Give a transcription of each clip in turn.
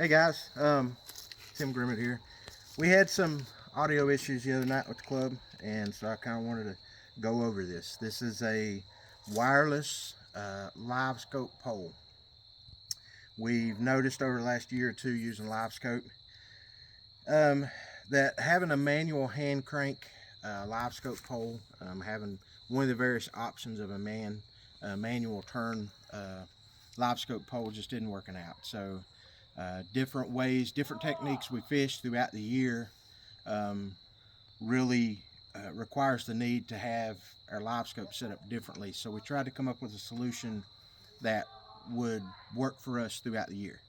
Hey guys, Tim Grimmett here. We had some audio issues the other night with the club, and so I kind of wanted to go over this. This is a wireless LiveScope pole. We've noticed over the last year or two using LiveScope that having a manual hand crank LiveScope pole, having one of the various options of a manual turn LiveScope pole just isn't working out. So different ways, different techniques we fish throughout the year really requires the need to have our LiveScope set up differently. So we tried to come up with a solution that would work for us throughout the year.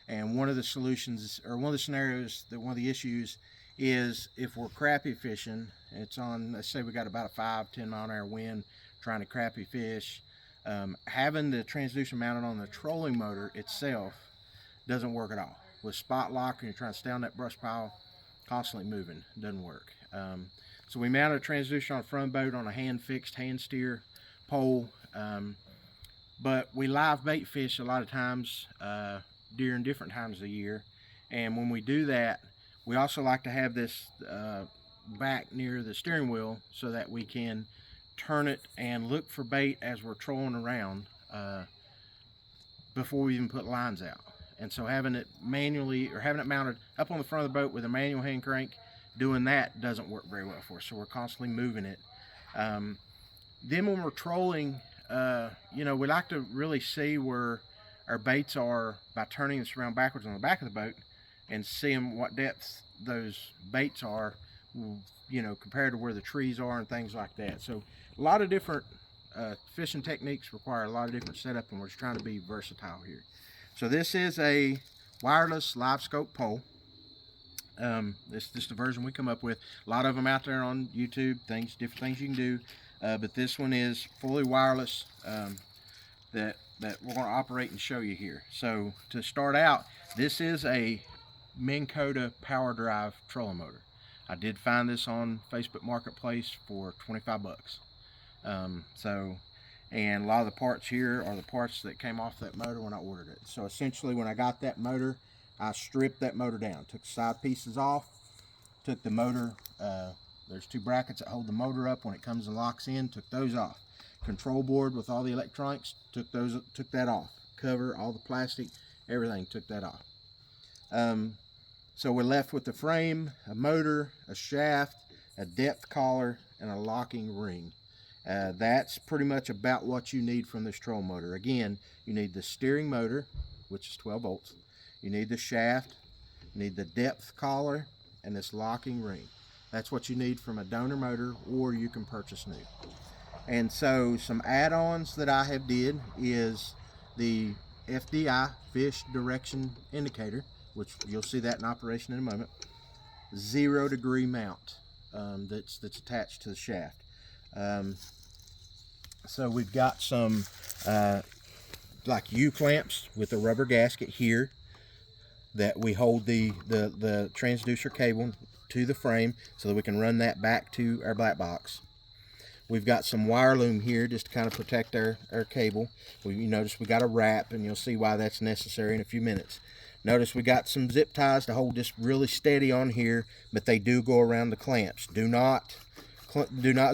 And one of the solutions, or one of the scenarios, one of the issues is if we're crappie fishing, it's on, let's say we got about a 5-10 mile an hour wind trying to crappie fish, having the transducer mounted on the trolling motor itself doesn't work at all. With spot lock and you're trying to stay on that brush pile, constantly moving, doesn't work. So we mounted a transducer on the front boat on a hand-fixed, hand-steer pole. But we live bait fish a lot of times during different times of the year. And when we do that, we also like to have this back near the steering wheel so that we can turn it and look for bait as we're trolling around before we even put lines out. And so having it manually, or having it mounted up on the front of the boat with a manual hand crank, doing that doesn't work very well for us. So we're constantly moving it. Then when we're trolling, you know, we like to really see where our baits are by turning this around backwards on the back of the boat and seeing what depth those baits are, you know, compared to where the trees are and things like that. So a lot of different fishing techniques require a lot of different setup, and we're just trying to be versatile here. So this is a wireless LiveScope pole. This is just the version we come up with. A lot of them out there on YouTube, different things you can do. But this one is fully wireless that we're going to operate and show you here. So to start out, this is a Minn Kota power drive trolling motor. I did find this on Facebook Marketplace for 25 bucks. And a lot of the parts here are the parts that came off that motor when I ordered it. So essentially when I got that motor, I stripped that motor down, took the side pieces off, took the motor, there's two brackets that hold the motor up when it comes and locks in, took those off. Control board with all the electronics, took that off. Cover, all the plastic, everything, took that off. So we're left with the frame, a motor, a shaft, a depth collar, and a locking ring. That's pretty much about what you need from this troll motor. Again, you need the steering motor, which is 12 volts. You need the shaft, you need the depth collar, and this locking ring. That's what you need from a donor motor, or you can purchase new. And so some add-ons that I have did is the FDI, fish direction indicator, which you'll see that in operation in a moment. 0 degree mount that's attached to the shaft. So we've got some like U-clamps with a rubber gasket here that we hold the transducer cable to the frame so that we can run that back to our black box. We've got some wire loom here just to kind of protect our cable. You notice we got a wrap, and you'll see why that's necessary in a few minutes. Notice we got some zip ties to hold this really steady on here, but they do go around the clamps. Do not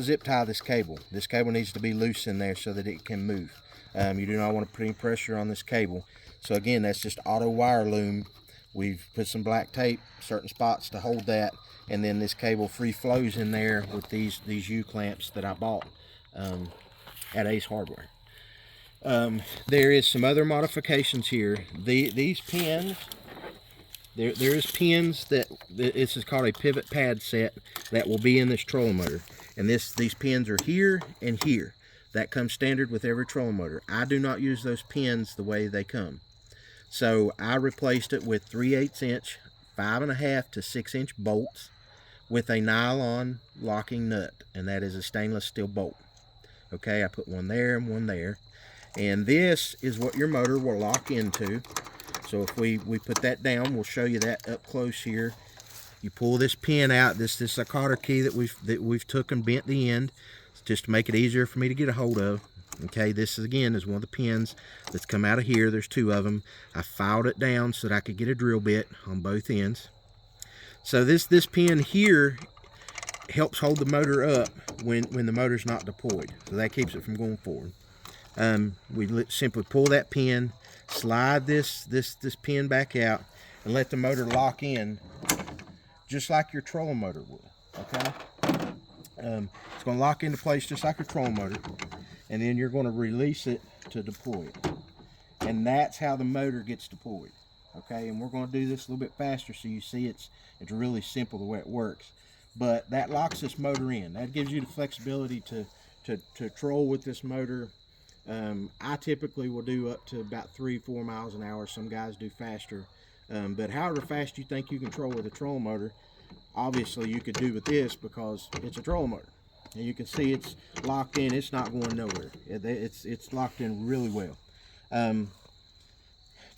zip tie this cable. This cable needs to be loose in there so that it can move. You do not want to put any pressure on this cable. So again, that's just auto wire loom. We've put some black tape, certain spots to hold that, and then this cable free flows in there with these U-clamps that I bought at Ace Hardware. There is some other modifications here. These pins, there is pins that this is called a pivot pad set that will be in this trolling motor, and these pins are here and here. That comes standard with every trolling motor. I do not use those pins the way they come. So I replaced it with 3/8 inch, 5.5 to 6 inch bolts with a nylon locking nut, and that is a stainless steel bolt. Okay, I put one there and one there. And this is what your motor will lock into. So if we put that down, we'll show you that up close here. You pull this pin out. This is a cotter key that we've took and bent the end just to make it easier for me to get a hold of. Okay, this is, again, is one of the pins that's come out of here. There's 2 of them. I filed it down so that I could get a drill bit on both ends. So this pin here helps hold the motor up when the motor's not deployed. So that keeps it from going forward. We simply pull that pin, slide this pin back out, and let the motor lock in just like your trolling motor would. Okay, it's going to lock into place just like your trolling motor, and then you're going to release it to deploy it, and that's how the motor gets deployed. Okay, and we're going to do this a little bit faster so you see it's really simple the way it works. But that locks this motor in. That gives you the flexibility to troll with this motor. I typically will do up to about 3-4 miles an hour. Some guys do faster, but however fast you think you can troll with a troll motor, obviously you could do with this because it's a troll motor, and you can see it's locked in. It's not going nowhere. It's locked in really well.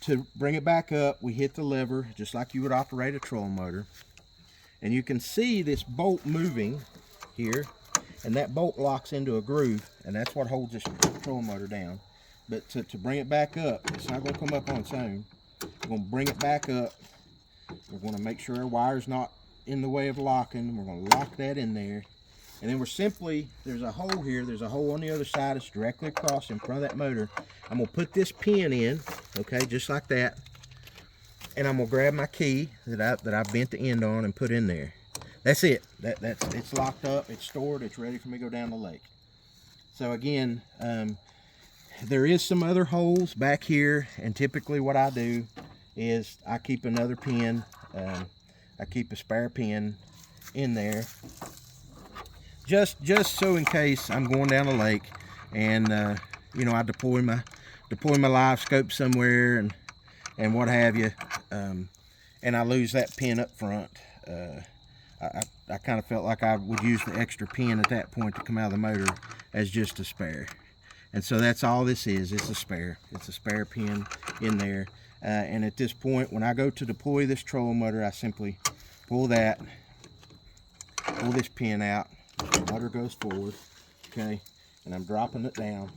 To bring it back up, we hit the lever just like you would operate a troll motor, and you can see this bolt moving here, and that bolt locks into a groove, and that's what holds this troll motor down. But to bring it back up, it's not going to come up on its own. We're going to bring it back up. We're going to make sure our wire's not in the way of locking. We're going to lock that in there, and then we're simply, there's a hole here, there's a hole on the other side. It's directly across in front of that motor. I'm going to put this pin in, okay, just like that, and I'm going to grab my key that I bent the end on and put in there. That's it. It's locked up, it's stored, it's ready for me to go down the lake. So again, there is some other holes back here, and typically what I do is I keep another pin, I keep a spare pin in there, just so in case I'm going down the lake and you know, I deploy my LiveScope somewhere and what have you, and I lose that pin up front. I kind of felt like I would use the extra pin at that point to come out of the motor as just a spare. And so that's all this is. It's a spare. It's a spare pin in there. And at this point, when I go to deploy this trolling motor, I simply pull this pin out. The motor goes forward, okay? And I'm dropping it down.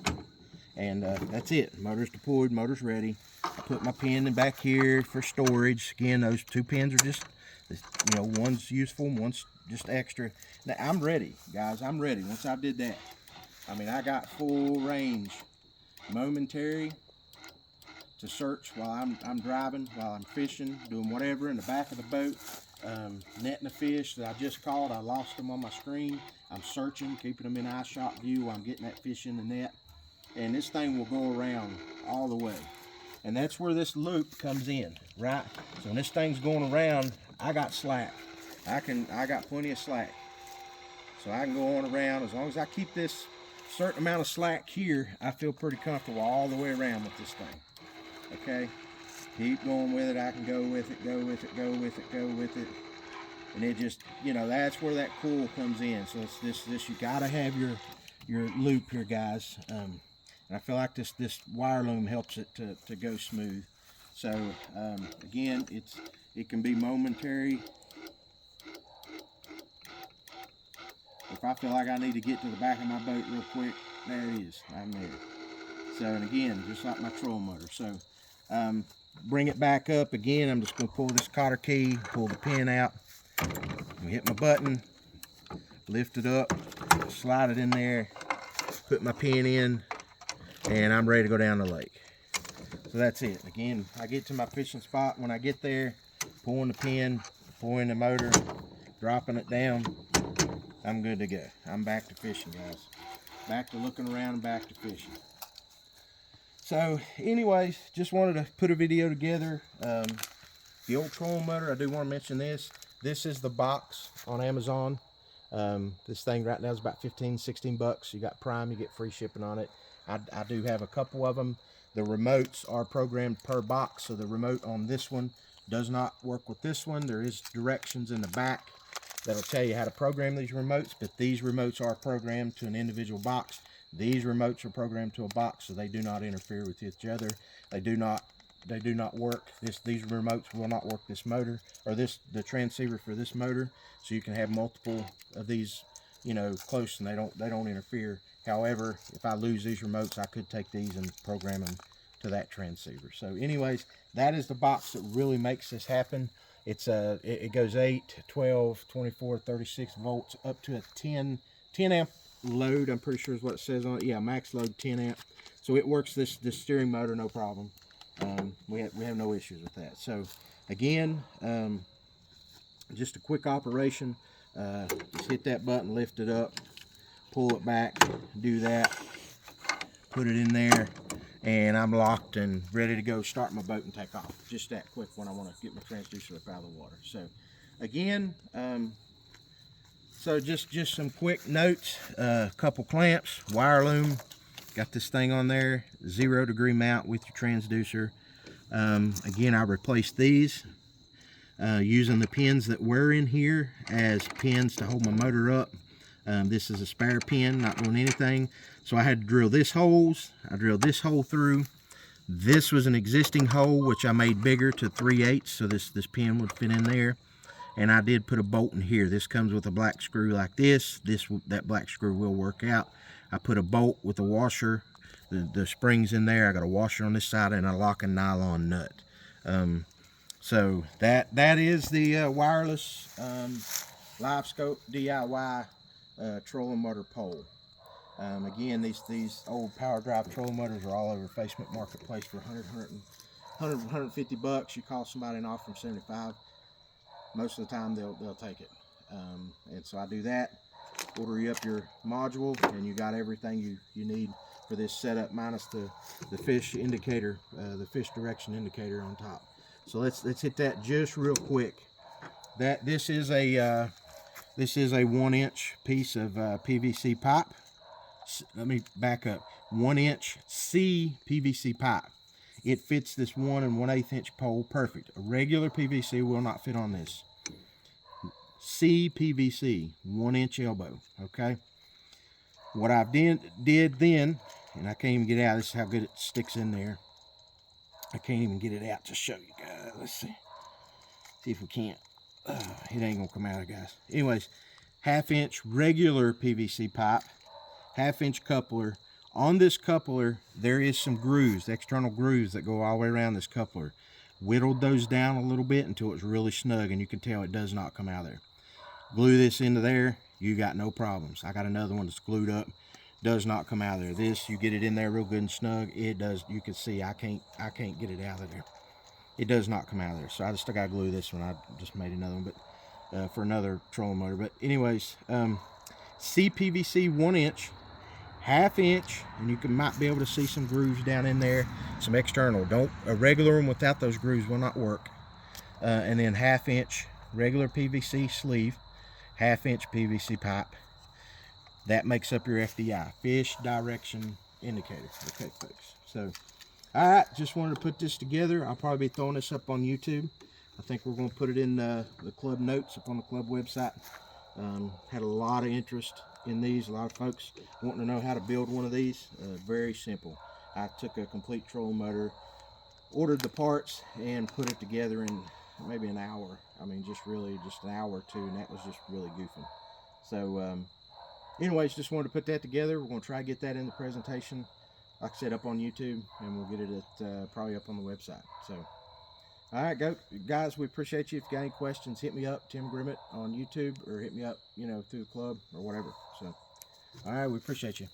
And that's it. Motor's deployed, motor's ready. I put my pin in back here for storage. Again, those 2 pins are just, you know, one's useful, one's just extra. Now I'm ready, guys. I'm ready. Once I did that, I mean, I got full range, momentary, to search while I'm driving, while I'm fishing, doing whatever in the back of the boat, netting a fish that I just caught. I lost them on my screen. I'm searching, keeping them in eye shot view while I'm getting that fish in the net, and this thing will go around all the way. And that's where this loop comes in, right? So when this thing's going around, I got slack. I got plenty of slack. So I can go on around. As long as I keep this certain amount of slack here, I feel pretty comfortable all the way around with this thing. Okay? Keep going with it. I can go with it, go with it, go with it, go with it. And it just, you know, that's where that cool comes in. So it's this you gotta have your loop here, guys. And I feel like this wire loom helps it to go smooth. So again, it can be momentary. If I feel like I need to get to the back of my boat real quick, there it is. I'm there. So, and again, just like my troll motor. So bring it back up again. I'm just going to pull this Kota key, pull the pin out, hit my button, lift it up, slide it in there, put my pin in, and I'm ready to go down the lake. So that's it. Again, I get to my fishing spot. When I get there, pulling the pin, pulling the motor, dropping it down, I'm good to go. I'm back to fishing, guys. Back to looking around and back to fishing. So anyways, just wanted to put a video together. The old trolling motor, I do want to mention this. This is the box on Amazon. This thing right now is about 15-16 bucks. You got Prime, you get free shipping on it. I do have a couple of them. The remotes are programmed per box, so the remote on this one does not work with this one. There is directions in the back that'll tell you how to program these remotes, but these remotes are programmed to an individual box. These remotes are programmed to a box, so they do not interfere with each other. They do not work. These remotes will not work this motor, or the transceiver for this motor. So you can have multiple of these you know, close and they don't interfere. However, if I lose these remotes, I could take these and program them to that transceiver. So anyways, that is the box that really makes this happen. It's it goes 8, 12, 24, 36 volts up to a 10 amp load. I'm pretty sure is what it says on it. Yeah, max load 10 amp. So it works this steering motor no problem. We have no issues with that. So again, just a quick operation. Just hit that button, lift it up, pull it back, do that, put it in there, and I'm locked and ready to go start my boat and take off. Just that quick when I want to get my transducer up out of the water. So again, so just some quick notes. A couple clamps, wire loom, got this thing on there, 0 degree mount with your transducer. Again, I replaced these using the pins that were in here as pins to hold my motor up. This is a spare pin, not doing anything. So I had to drill this holes. I drilled this hole through. This was an existing hole, which I made bigger to 3/8, so this pin would fit in there. And I did put a bolt in here. This comes with a black screw like this. That black screw will work out. I put a bolt with a washer. The springs in there. I got a washer on this side and a locking nylon nut. So that is the wireless LiveScope DIY trolling motor pole. Again, these old power drive trolling motors are all over Facebook Marketplace for 150 bucks. You call somebody and offer them 75. Most of the time they'll take it. And so I do that. Order you up your module, and you got everything you need for this setup, minus the fish indicator, the fish direction indicator on top. So let's hit that just real quick. This is a 1-inch piece of PVC pipe. Let me back up. 1-inch C PVC pipe. It fits this 1 1/8 inch pole perfect. A regular PVC will not fit on this. C PVC, 1-inch elbow. Okay. What I did then, and I can't even get it out. This is how good it sticks in there. I can't even get it out to show you guys. Let's see if we can't. It ain't gonna come out, guys. Anyways, 1/2 inch regular PVC pipe, 1/2 inch coupler. On this coupler, there is some grooves, external grooves that go all the way around this coupler. Whittled those down a little bit until it's really snug, and you can tell it does not come out of there. Glue this into there, you got no problems. I got another one that's glued up, does not come out of there. This, you get it in there real good and snug, it does. You can see I can't get it out of there. It does not come out of there. So I still got to glue this one. I just made another one, but for another trolling motor. But anyways, CPVC 1-inch, 1/2 inch, and you might be able to see some grooves down in there, some external. A regular one without those grooves will not work. And then 1/2 inch regular PVC sleeve, 1/2 inch PVC pipe. That makes up your FDI, fish direction indicator. Okay, folks. So, all right, just wanted to put this together. I'll probably be throwing this up on YouTube. I think we're going to put it in the club notes up on the club website. Had a lot of interest in these. A lot of folks wanting to know how to build one of these. Very simple. I took a complete trolling motor, ordered the parts, and put it together in maybe an hour. I mean, just an hour or two, and that was just really goofing. So, anyways, just wanted to put that together. We're going to try to get that in the presentation, like I said, up on YouTube, and we'll get it at probably up on the website. So, all right, guys, we appreciate you. If you got any questions, hit me up, Tim Grimmett on YouTube, or hit me up, through the club or whatever. So, all right, we appreciate you.